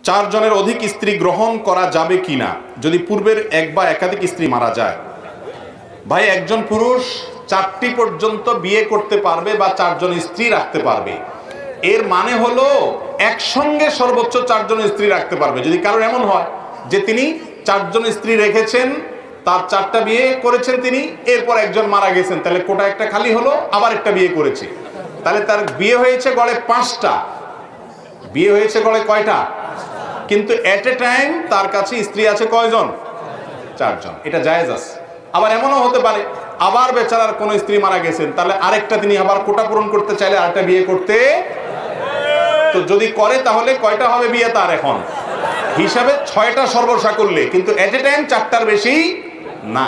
চার জনের অধিক স্ত্রী গ্রহণ করা যাবে কিনা যদি পূর্বের এক বা একাধিক স্ত্রী মারা যায়? ভাই, একজন পুরুষ 4টি পর্যন্ত বিয়ে করতে পারবে বা 4 জন স্ত্রী রাখতে পারবে। এর মানে হলো একসঙ্গে সর্বোচ্চ 4 জন স্ত্রী রাখতে পারবে। যদি কারণ এমন হয় যে তিনি 4 জন স্ত্রী রেখেছেন, তার 4টা বিয়ে করেছেন তিনি, এরপর একজন মারা গেছেন, তাহলে কোটা একটা খালি হলো, আবার একটা বিয়ে করেছে, তাহলে তার বিয়ে হয়েছে গড়ে 5টা। বিয়ে হয়েছে গড়ে কয়টা? কিন্তু এট এ টাইম তার কাছে স্ত্রী আছে কয়জন? 4 জন। এটা জায়েজ আছে। আবার এমনও হতে পারে আবার বেচারার কোন স্ত্রী মারা গেছেন, তাহলে আরেকটা তিনি আবার কোটা পূরণ করতে চাইলে আরেকটা বিয়ে করতে, তো যদি করে তাহলে কয়টা হবে বিয়ে তার? এখন হিসাবে 6টা সর্বসা করলে, কিন্তু এট এ টাইম 4টার বেশি না।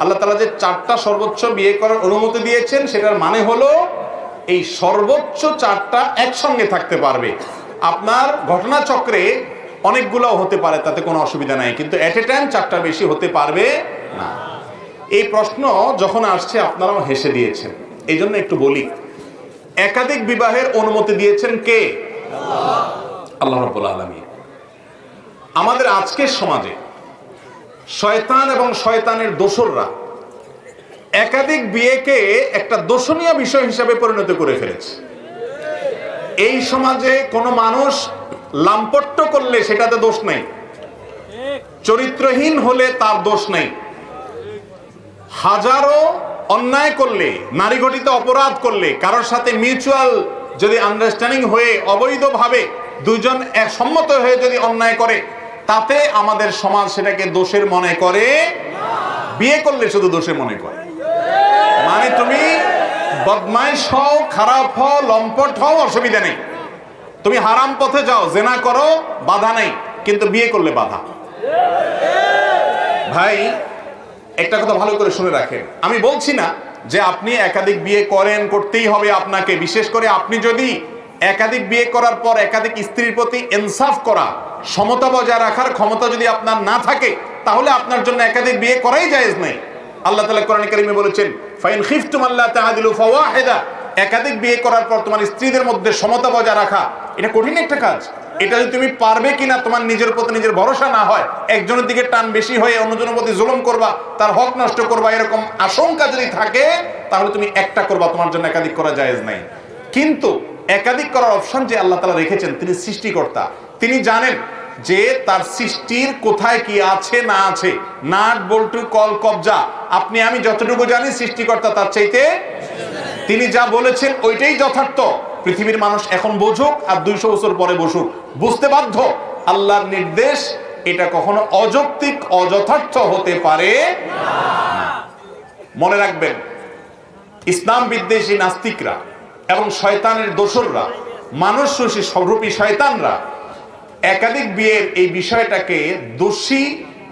আল্লাহ তাআলা যে 4টা সর্বোচ্চ বিয়ে করার অনুমতি দিয়েছেন, সেটার মানে হলো এই সর্বোচ্চ 4টা একসঙ্গে থাকতে পারবে। আপনার ঘটনাচক্রে অনেকগুলো হতে পারে, তাতে কোনো অসুবিধা নাই, কিন্তু এট এ টাইম 4টার বেশি হতে পারবে না। এই প্রশ্ন যখন আসছে আপনারাও হেসে দিয়েছেন, এই জন্য একটু বলি, একাধিক বিবাহের অনুমতি দিয়েছেন কে? আল্লাহ রাব্বুল আলামিন। আমাদের আজকের সমাজে শয়তান এবং শয়তানের দোসররা একাধিক বিয়েকে একটা দোষণীয় বিষয় হিসাবে পরিণত করে ফেলেছে। এই সমাজে কোনো মানুষ লাম্পট্য করলে সেটাতে দোষ নেই, চরিত্রহীন হলে তার দোষ নেই, হাজারো অন্যায় করলে, নারী ঘটিত অপরাধ করলে, কারোর সাথে মিউচুয়াল যদি আন্ডারস্ট্যান্ডিং হয়ে অবৈধভাবে দুইজন সম্মত হয়ে যদি অন্যায় করে, তাতে আমাদের সমাজ সেটাকে দোষের মনে করে। বিয়ে করলে শুধু দোষে মনে করে। মানে তুমি বদমাইশ হও, খারাপ হও, লম্পট হও, অসুবিধা নেই, তুমি হারাম পথে যাও, জেনা করো, বাধা নেই, কিন্তু বিয়ে করলে বাধা। ভাই, একটা কথা ভালো করে শুনে রাখেন, আমি বলছি না যে আপনি একাধিক বিয়ে করেন, করতেই হবে আপনাকে। বিশেষ করে আপনি যদি একাধিক বিয়ে করার পর একাধিক স্ত্রীর প্রতি ইনসাফ করা, সমতা বজায় রাখার ক্ষমতা যদি আপনার না থাকে, তাহলে আপনার জন্য একাধিক বিয়ে করাই জায়েজ নাই। আল্লাহ তাআলা কোরআনে কারীমে বলেছেন, ফাইন খিফতুম আল্লা তাআদিলু ফাওয়াহিদা। একাধিক বিয়ে করার পর তোমার স্ত্রীদের মধ্যে সমতা বজায় রাখা, এটা কঠিন একটা কাজ। এটা যদি তুমি পারবে কিনা তোমার নিজের প্রতি নিজের ভরসা না হয়, একজনের দিকে টান বেশি হয়ে অন্যজনের প্রতি জুলুম করবা, তার হক নষ্ট করবা, এরকম আশঙ্কা যদি থাকে, তাহলে তুমি একটা করবা, তোমার জন্য একাধিক করা জায়েজ নাই। কিন্তু একাধিক করার অপশন যে আল্লাহ তাআলা রেখেছেন, তিনি সৃষ্টিকর্তা, তিনি জানেন যে তার সৃষ্টির কোথায় কি আছে না আছে, নাট বল্টু কল কবজা, আপনি আমি যতটুকু জানি, সৃষ্টিকর্তা তার চাইতে, তিনি যা বলেছেন ওইটাই যথার্থ। পৃথিবীর মানুষ এখন বুঝুক আর 200 বছর পরে বসুক, বুঝতে বাধ্য আল্লাহর নির্দেশ এটা কখনো অযৌক্তিক অযথার্থ হতে পারে না। মনে রাখবেন, ইসলাম বিদ্বেষী নাস্তিকরা এবং শয়তানের দোসররা, মানুষ রূপী স্বরূপী শয়তানরা একাধিক বিয়ের এই বিষয়টাকে দোষী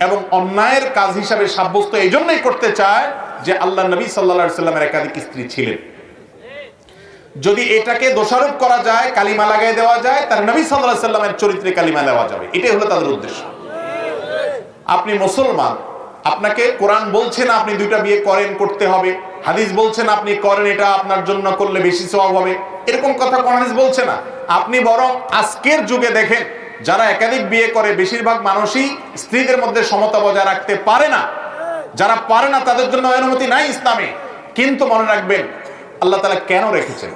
এবং অন্যায়ের কাজ হিসাবে সাব্যস্ত এই জন্যই করতে চায় যে আল্লাহ নবী সাল্লাল্লাহু আলাইহি সাল্লামের একাধিক স্ত্রী ছিলেন। যদি এটাকে দোষারোপ করা যায়, কালিমা লাগাই দেওয়া যায়, তার নবী সাল্লাল্লাহু আলাইহি সাল্লামের চরিত্রে কালিমা দেওয়া যাবে, এটাই হলো তাদের উদ্দেশ্য। আপনি মুসলমান, আপনাকে কোরআন বলছে না আপনি 2টা বিয়ে করেন, করতে হবে, হাদিস বলছেন আপনি করেন, এটা আপনার জন্য করলে বেশি সওয়াব হবে, এরকম কথা কোন হাদিস বলছে না। আপনি বরং আজকের যুগে দেখেন, যারা একাধিক বিয়ে করে, বেশিরভাগ মানুষই স্ত্রীদের মধ্যে সমতা বজায় রাখতে পারে না। যারা পারে না তাদের জন্য অনুমতি নাই ইসলামে। কিন্তু মনে রাখবেন, আল্লাহ তাআলা কেন রেখেছেন,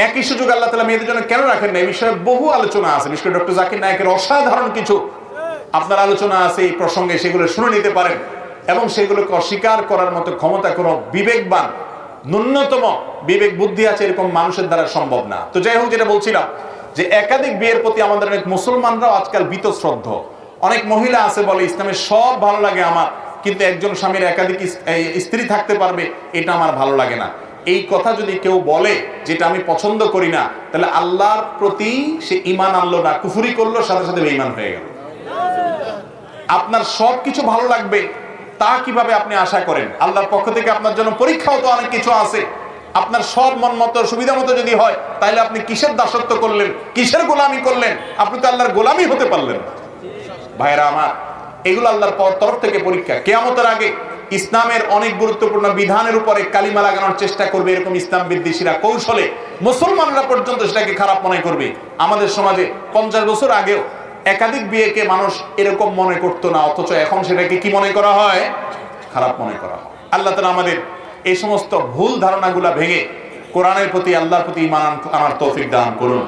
একই সুযোগ আল্লাহ তাআলা মেয়েদের জন্য কেন রাখেন না, এই বিষয়ে বহু আলোচনা আছে। বিশেষ করে ডক্টর জাকির নায়েকের অসাধারণ কিছু আপনার আলোচনা আছে এই প্রসঙ্গে, সেগুলো শুনে নিতে পারেন এবং সেগুলোকে অস্বীকার করার মতো ক্ষমতা কোনো বিবেকবান, ন্যূনতম বিবেক বুদ্ধি আছে এরকম মানুষের দ্বারা সম্ভব না। তো যাই হোক, যেটা বলছিলাম যে একাধিক বিয়ের প্রতি আমাদের অনেক মুসলমানরাও আজকাল বীতশ্রদ্ধ। অনেক মহিলা আছে বলে ইসলামের সব ভালো লাগে আমার, কিন্তু একজন স্বামীর একাধিক স্ত্রী থাকতে পারবে, এটা আমার ভালো লাগে না। এই কথা যদি কেউ বলে যেটা আমি পছন্দ করি না, তাহলে আল্লাহর প্রতি সে ঈমান আনলো না, কুফরি করলো, সাথে সাথে বেঈমান হয়ে গেল। আপনার সব কিছু ভালো লাগবে তা কিভাবে আপনি আশা করেন? আল্লাহর পক্ষ থেকে আপনার জন্য পরীক্ষাও তো অনেক কিছু আছে। আপনার সব মন মতো সুবিধা মতো যদি হয়, তাহলে আপনি কিসের দাসত্ব করলেন, কিসের গোলামি করলেন? আপনি তো আল্লাহর গোলামি হতে পারলেন। ভাইরা আমার, এগুলো আল্লাহর তরফ থেকে পরীক্ষা। কিয়ামতের আগে ইসলামের অনেক গুরুত্বপূর্ণ বিধানের উপরে কালিমা লাগানোর চেষ্টা করবে এরকম ইসলাম বিদ্বেষীরা কৌশলে, মুসলমানরা পর্যন্ত সেটাকে খারাপ মনে করবে। আমাদের সমাজে 50 বছর আগেও একাধিক বিয়েকে মানুষ এরকম মনে করতো না, অথচ এখন সেটাকে কি মনে করা হয়? খারাপ মনে করা হয়। আল্লাহ তাআলা আমাদের এই সমস্ত ভুল ধারণাগুলা ভেঙে কোরআনের প্রতি, আল্লাহর প্রতি ঈমান আনার তৌফিক দান করুন।